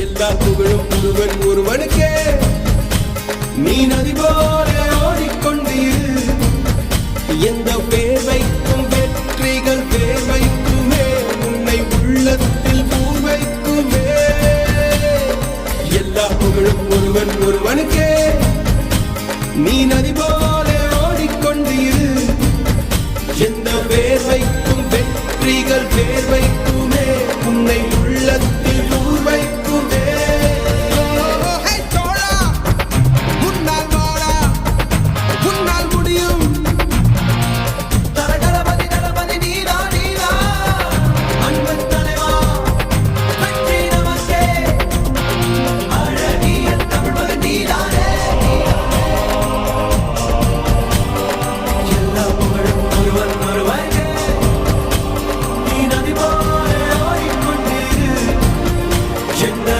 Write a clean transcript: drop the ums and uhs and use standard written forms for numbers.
எல்லா புகழும் ஒருவனுக்கே. நீ நதி போல ஓடிக்கொண்டீர். எந்த பேர் வைக்கும் வெற்றிகள் பேர் வைக்குமே, உன்னை உள்ளத்தில் பூர் வைக்குமே. எல்லா புகழும் ஒருவன்